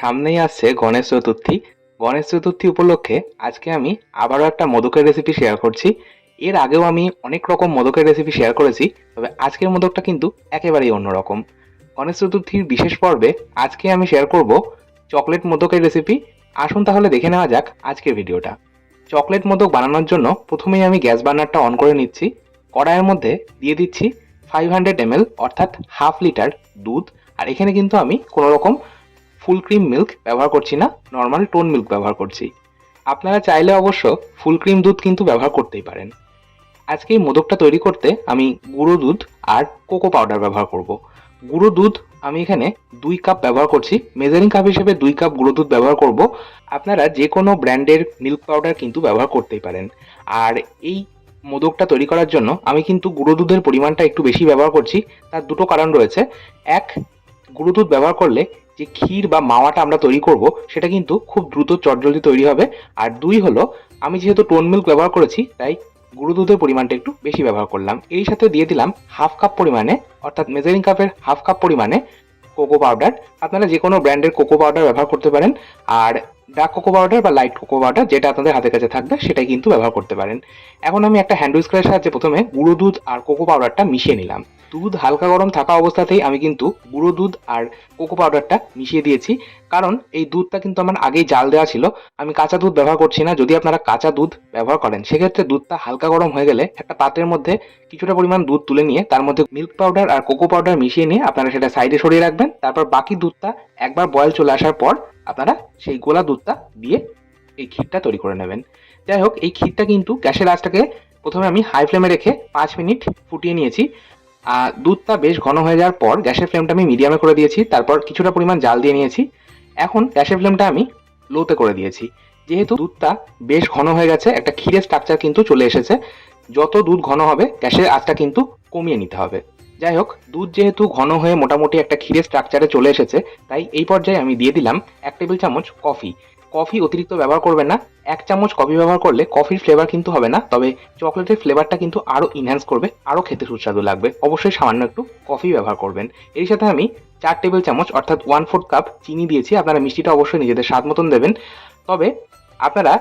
সামনেই আসছে গণেশ চতুর্থী। গণেশ চতুর্থী উপলক্ষে আজকে আমি আবারও একটা মোদকের রেসিপি শেয়ার করছি। এর আগেও আমি অনেক রকম মোদকের রেসিপি শেয়ার করেছি, তবে আজকের মোদকটা কিন্তু একেবারেই অন্যরকম। গণেশ চতুর্থীর বিশেষ পর্বে আজকে আমি শেয়ার করব চকলেট মোদকের রেসিপি। আসুন তাহলে দেখে নেওয়া যাক আজকের ভিডিওটা। চকলেট মোদক বানানোর জন্য প্রথমেই আমি গ্যাস বার্নারটা অন করে নিচ্ছি। কড়াইয়ের মধ্যে দিয়ে দিচ্ছি 500 ml অর্থাৎ হাফ লিটার দুধ। আর এখানে কিন্তু আমি কোনো রকম ফুল ক্রিম মিল্ক ব্যবহার করছি না, নর্মাল টোন মিল্ক ব্যবহার করছি। আপনারা চাইলে অবশ্য ফুল ক্রিম দুধ কিন্তু ব্যবহার করতেই পারেন। আজকে এই মোদকটা তৈরি করতে আমি গুঁড়ো দুধ আর কোকো পাউডার ব্যবহার করব। গুঁড়ো দুধ আমি এখানে 2 কাপ ব্যবহার করছি, মেজারিং কাপ হিসেবে 2 কাপ গুঁড়ো দুধ ব্যবহার করব। আপনারা যে কোনো ব্র্যান্ডের মিল্ক পাউডার কিন্তু ব্যবহার করতেই পারেন। আর এই মোদকটা তৈরি করার জন্য আমি কিন্তু গুঁড়ো দুধের পরিমাণটা একটু বেশি ব্যবহার করছি। তার দুটো কারণ রয়েছে। এক, গুঁড়ো দুধ ব্যবহার করলে যে ক্ষীর বা মাওয়াটা আমরা তৈরি করব সেটা কিন্তু খুব দ্রুত চটজলদি তৈরি হবে। আর দুই হলো, আমি যেহেতু টোন মিল্ক ব্যবহার করেছি তাই গুঁড়ো দুধের পরিমাণটা একটু বেশি ব্যবহার করলাম। এই সাথে দিয়ে দিলাম হাফ কাপ পরিমাণে, অর্থাৎ মেজারিং কাপের হাফ কাপ পরিমাণে কোকো পাউডার। আপনারা যে কোনো ব্র্যান্ডের কোকো পাউডার ব্যবহার করতে পারেন। আর ডার্ক কোকো পাউডার বা লাইট কোকো পাউডার যেটা আপনাদের হাতের কাছে থাকবে সেটাই কিন্তু ব্যবহার করতে পারেন। এখন আমি একটা হ্যান্ড উইস্কারের সাহায্যে প্রথমে গুঁড়ো দুধ আর কোকো পাউডারটা মিশিয়ে নিলাম। দুধ হালকা গরম থাকা অবস্থাতেই আমি কিন্তু গুঁড়ো দুধ আর কোকো পাউডারটা মিশিয়ে দিয়েছি, কারণ এই দুধটা কিন্তু আমার আগেই জাল দেওয়া ছিল। আমি কাঁচা দুধ ব্যবহার করছি না। যদি আপনারা কাঁচা দুধ ব্যবহার করেন সেক্ষেত্রে দুধটা হালকা গরম হয়ে গেলে একটা পাত্রের মধ্যে কিছুটা পরিমাণ দুধ তুলে নিয়ে তার মধ্যে মিল্ক পাউডার আর কোকো পাউডার মিশিয়ে নিয়ে আপনারা সেটা সাইডে সরিয়ে রাখবেন। তারপর বাকি দুধটা একবার বয়েল চলে আসার পর আপনারা সেই গোলা দুধটা দিয়ে এই ক্ষীরটা তৈরি করে নেবেন। যাই হোক, এই ক্ষীরটা কিন্তু গ্যাসের আঁচটাকে প্রথমে আমি হাই ফ্লেমে রেখে 5 মিনিট ফুটিয়ে নিয়েছি। দুধটা বেশ ঘন হয়ে যাওয়ার পর গ্যাসের ফ্লেমটা আমি মিডিয়ামে করে দিয়েছি। তারপর কিছুটা পরিমাণ জাল দিয়ে নিয়েছি। এখন গ্যাসের ফ্লেমটা আমি লোতে করে দিয়েছি। যেহেতু দুধটা বেশ ঘন হয়ে গেছে, একটা ক্ষীরের স্ট্রাকচার কিন্তু চলে এসেছে। যত দুধ ঘন হবে গ্যাসের আঁচটা কিন্তু কমিয়ে নিতে হবে। যাই হোক, দুধ যেহেতু ঘন হয়ে মোটামুটি একটা ক্ষীরের স্ট্রাকচারে চলে এসেছে, তাই এই পর্যায়ে আমি দিয়ে দিলাম 1 টেবিল চামচ কফি। কফি অতিরিক্ত ব্যবহার করবেন না। 1 চামচ কফি ব্যবহার করলে কফির ফ্লেভার কিন্তু হবে না, তবে চকলেটের ফ্লেভারটা কিন্তু আরও ইনহ্যান্স করবে, আরও খেতে সুস্বাদু লাগবে। অবশ্যই সামান্য একটু কফি ব্যবহার করবেন। এর সাথে আমি 4 টেবিল চামচ অর্থাৎ 1/4 কাপ চিনি দিয়েছি। আপনারা মিষ্টিটা অবশ্যই নিজেদের স্বাদ মতন দেবেন। তবে আপনারা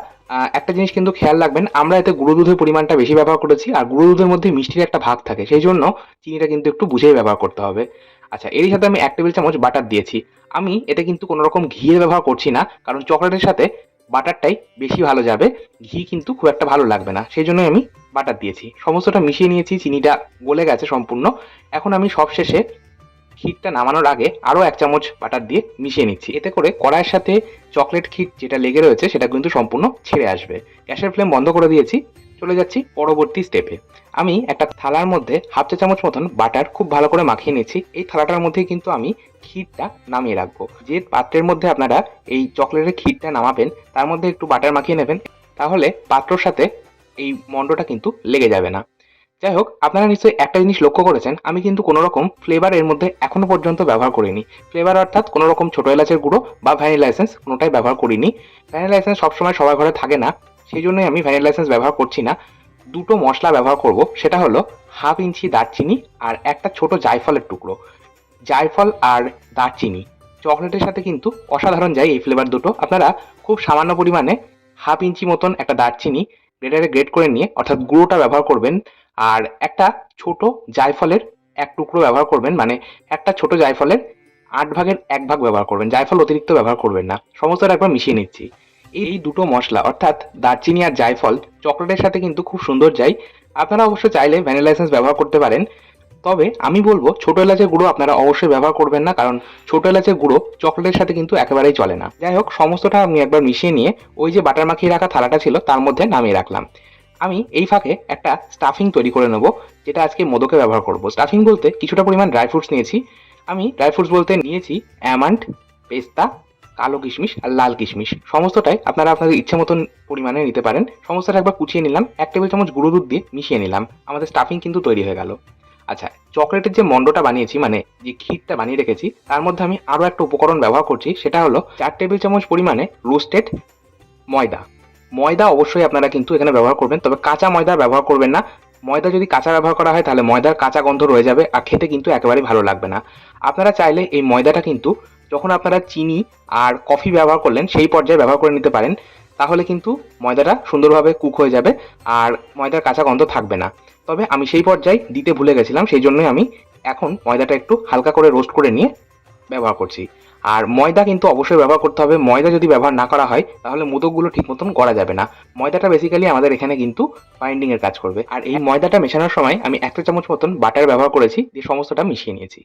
একটা জিনিস কিন্তু খেয়াল রাখবেন, আমরা এতে গুঁড়ো দুধের পরিমাণটা বেশি ব্যবহার করেছি, আর গুঁড়ো দুধের মধ্যে মিষ্টির একটা ভাগ থাকে, সেই জন্য চিনিটা কিন্তু একটু বুঝেই ব্যবহার করতে হবে। আচ্ছা, এরই সাথে আমি 1 টেবিল চামচ বাটার দিয়েছি। আমি এতে কিন্তু কোনো রকম ঘিয়ের ব্যবহার করছি না, কারণ চকলেটের সাথে বাটারটাই বেশি ভালো যাবে। ঘি কিন্তু খুব একটা ভালো লাগবে না, সেই জন্যই আমি বাটার দিয়েছি। সমস্তটা মিশিয়ে নিয়েছি, চিনিটা গলে গেছে সম্পূর্ণ। এখন আমি সবশেষে ক্ষীরটা নামানোর আগে আরও 1 চামচ বাটার দিয়ে মিশিয়ে নিচ্ছি। এতে করে কড়াইয়ের সাথে চকলেট ক্ষীর যেটা লেগে রয়েছে সেটা কিন্তু সম্পূর্ণ ছেড়ে আসবে। গ্যাসের ফ্লেম বন্ধ করে দিয়েছি। চলে যাচ্ছি পরবর্তী স্টেপে। আমি একটা থালার মধ্যে হাফ চা চামচ মতন বাটার খুব ভালো করে মাখিয়ে নিচ্ছি। এই থালাটার মধ্যেই কিন্তু আমি ক্ষীরটা নামিয়ে রাখবো। যে পাত্রের মধ্যে আপনারা এই চকলেটের ক্ষীরটা নামাবেন তার মধ্যে একটু বাটার মাখিয়ে নেবেন, তাহলে পাত্রর সাথে এই মন্ডটা কিন্তু লেগে যাবে না। যাই হোক, আপনারা নিশ্চয়ই একটা জিনিস লক্ষ্য করেছেন, আমি কিন্তু কোনো রকম ফ্লেভার এর মধ্যে এখনো পর্যন্ত ব্যবহার করিনি। ফ্লেভার অর্থাৎ কোনো রকম ছোট এলাচের গুঁড়ো বা ভ্যানিলা এসেন্স কোনোটাই ব্যবহার করিনি। ভ্যানিলা এসেন্স সবসময় সবার ঘরে থাকে না, সেই জন্যই আমি ভ্যানিলা এসেন্স ব্যবহার করছি না। দুটো মশলা ব্যবহার করব, সেটা হলো হাফ ইঞ্চি দারচিনি আর একটা ছোট জায়ফলের টুকরো। জায়ফল আর দারচিনি চকলেটের সাথে কিন্তু অসাধারণ যায় এই ফ্লেভার দুটো। আপনারা খুব সামান্য পরিমাণে হাফ ইঞ্চি মতন একটা দারচিনি গ্রেটারে গ্রেট করে নিয়ে অর্থাৎ গুঁড়োটা ব্যবহার করবেন। আর একটা ছোট জায়ফলের এক টুকরো ব্যবহার করবেন, মানে একটা ছোট জায়ফলের 8 ভাগের 1 ভাগ ব্যবহার করবেন। জায়ফল অতিরিক্ত ব্যবহার করবেন না। সমস্তটা একবার মিশিয়ে নিচ্ছি। এই দুটো মশলা অর্থাৎ দারচিনি আর জায়ফল চকলেটের সাথে কিন্তু খুব সুন্দর যায়। আপনারা অবশ্য চাইলে ভ্যানিলা এসেন্স ব্যবহার করতে পারেন, তবে আমি বলবো ছোট এলাচের গুঁড়ো আপনারা অবশ্যই ব্যবহার করবেন না, কারণ ছোট এলাচের গুঁড়ো চকলেটের সাথে কিন্তু একেবারেই চলে না। যাই হোক, সমস্তটা আমি একবার মিশিয়ে নিয়ে ওই যে বাটার মাখিয়ে রাখা থালাটা ছিল তার মধ্যে নামিয়ে রাখলাম। আমি এই ফাঁকে একটা স্টাফিং তৈরি করে নেব, যেটা আজকে মোদকে ব্যবহার করব। স্টাফিং বলতে কিছুটা পরিমাণ ড্রাই ফ্রুটস নিয়েছি। আমি ড্রাই ফ্রুটস বলতে নিয়েছি অ্যামান্ড, পেস্তা, কালো কিশমিশ আর লাল কিশমিশ। সমস্তটাই আপনারা আপনাদের ইচ্ছে মতন পরিমাণে নিতে পারেন। সমস্তটা একবার কুচিয়ে নিলাম, 1 টেবিল চামচ গুঁড়ো দুধ দিয়ে মিশিয়ে নিলাম। আমাদের স্টাফিং কিন্তু তৈরি হয়ে গেল। আচ্ছা, চকলেটের যে মন্ডটা বানিয়েছি, মানে যে ক্ষীরটা বানিয়ে রেখেছি, তার মধ্যে আমি আরও একটা উপকরণ ব্যবহার করছি। সেটা হলো 4 টেবিল চামচ পরিমাণে রোস্টেড ময়দা। ময়দা অবশ্যই আপনারা কিন্তু এখানে ব্যবহার করবেন, তবে কাঁচা ময়দা ব্যবহার করবেন না। ময়দা যদি কাঁচা ব্যবহার করা হয় তাহলে ময়দার কাঁচা গন্ধ রয়ে যাবে আর খেতে কিন্তু একেবারেই ভালো লাগবে না। আপনারা চাইলে এই ময়দাটা কিন্তু যখন আপনারা চিনি আর কফি ব্যবহার করলেন সেই পর্যায়ে ব্যবহার করে নিতে পারেন, তাহলে কিন্তু ময়দাটা সুন্দরভাবে কুক হয়ে যাবে আর ময়দার কাঁচা গন্ধ থাকবে না। তবে আমি সেই পর্যায়ে দিতে ভুলে গেছিলাম, সেই জন্যই আমি এখন ময়দাটা একটু হালকা করে রোস্ট করে নিয়ে ব্যবহার করছি। আর ময়দা কিন্তু অবশ্যই ব্যবহার করতে হবে। ময়দা যদি ব্যবহার না করা হয় তাহলে মোদকগুলো ঠিক মতন গড়া যাবে না। ময়দাটা বেসিক্যালি আমাদের এখানে কিন্তু বাইন্ডিং এর কাজ করবে। আর এই ময়দাটা মেশানোর সময় আমি 1 চা চামচ মতন বাটার ব্যবহার করেছি, দিয়ে সমস্তটা মিশিয়ে নিয়েছি।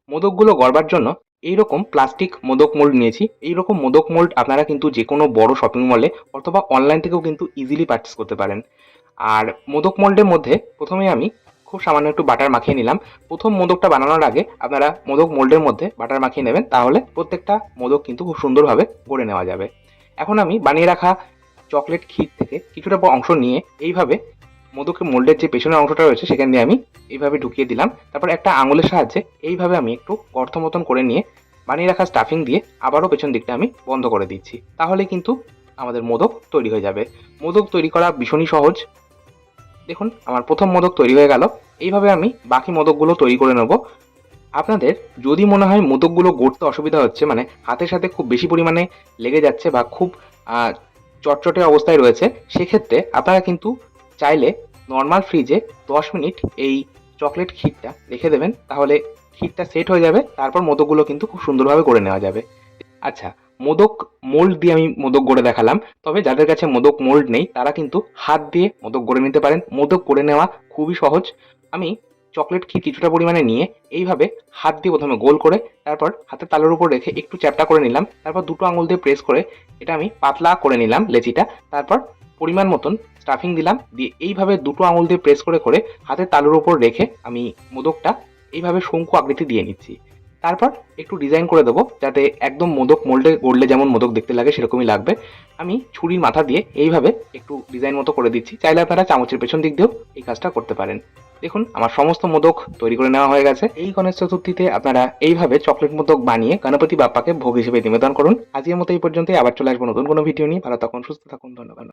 মোদকগুলো গড়বার জন্য এইরকম প্লাস্টিক মোদক মোল্ড নিয়েছি। এইরকম মোদক মোল্ড আপনারা কিন্তু যেকোনো বড় শপিং মলে অথবা অনলাইন থেকেও কিন্তু ইজিলি পারচেজ করতে পারেন। আর মোদক মোল্ডের মধ্যে প্রথমে আমি খুব সামান্য একটু বাটার মাখিয়ে নিলাম। প্রথম মোদকটা বানানোর আগে আপনারা মোদক মোল্ডের মধ্যে বাটার মাখিয়ে নেবেন, তাহলে প্রত্যেকটা মোদক কিন্তু খুব সুন্দরভাবে গড়ে নেওয়া যাবে। এখন আমি বানিয়ে রাখা চকলেট ক্ষীর থেকে কিছুটা অংশ নিয়ে এইভাবে মোদকের মোল্ডের যে পেছনের অংশটা রয়েছে সেখান দিয়ে আমি এইভাবে ঢুকিয়ে দিলাম। তারপর একটা আঙুলের সাহায্যে এইভাবে আমি একটু গর্ত মতন করে নিয়ে বানিয়ে রাখা স্টাফিং দিয়ে আবারও পেছন দিকটা আমি বন্ধ করে দিচ্ছি। তাহলে কিন্তু আমাদের মোদক তৈরি হয়ে যাবে। মোদক তৈরি করা ভীষণই সহজ। দেখুন আমার প্রথম মোদক তৈরি হয়ে গেল। এইভাবে আমি বাকি মোদকগুলো তৈরি করে নেব। আপনাদের যদি মনে হয় মোদকগুলো গড়তে অসুবিধা হচ্ছে, মানে হাতের সাথে খুব বেশি পরিমাণে লেগে যাচ্ছে বা খুব চটচটে অবস্থায় রয়েছে, সেক্ষেত্রে আপনারা কিন্তু চাইলে নর্মাল ফ্রিজে 10 মিনিট এই চকলেট ক্ষীরটা রেখে দেবেন, তাহলে ক্ষীরটা সেট হয়ে যাবে। তারপর মোদকগুলো কিন্তু খুব সুন্দরভাবে গড়ে নেওয়া যাবে। আচ্ছা, মোদক মোল্ড দিয়ে আমি মোদক গড়ে দেখালাম। তবে যাদের কাছে মোদক মোল্ড নেই তারা কিন্তু হাত দিয়ে মোদক গড়ে নিতে পারেন। মোদক গড়ে নেওয়া খুবই সহজ। আমি চকলেট ক্ষীর কিছুটা পরিমাণে নিয়ে এইভাবে হাত দিয়ে প্রথমে গোল করে, তারপর হাতের তালুর উপর রেখে একটু চ্যাপ্টা করে নিলাম। তারপর দুটো আঙুল দিয়ে প্রেস করে এটা আমি পাতলা করে নিলাম লেচিটা। তারপর পরিমাণ মতন স্টাফিং দিলাম, দিয়ে এইভাবে দুটো আঙুল দিয়ে প্রেস করে করে হাতের তালুর উপর রেখে আমি মোদকটা এইভাবে শঙ্কু আকৃতি দিয়ে নিচ্ছি। তারপর একটু ডিজাইন করে দেবো যাতে একদম মোদক মোল্ডে গড়লে যেমন মোদক দেখতে লাগে সেরকমই লাগবে। আমি ছুরির মাথা দিয়ে এইভাবে একটু ডিজাইন মতো করে দিচ্ছি। চাইলে আপনারা চামচের পেছন দিক দিয়েও এই কাজটা করতে পারেন। দেখুন আমার সমস্ত মোদক তৈরি করে নেওয়া হয়ে গেছে। এই গণেশ চতুর্থীতে আপনারা এইভাবে চকলেট মোদক বানিয়ে গণপতি বাপ্পাকে ভোগ হিসেবে নিবেদন করুন। আজকের মতো এই পর্যন্তই। আবার চলে আসবো নতুন কোনো ভিডিও নিয়ে। ভালো থাকুন, সুস্থ থাকুন, ধন্যবাদ।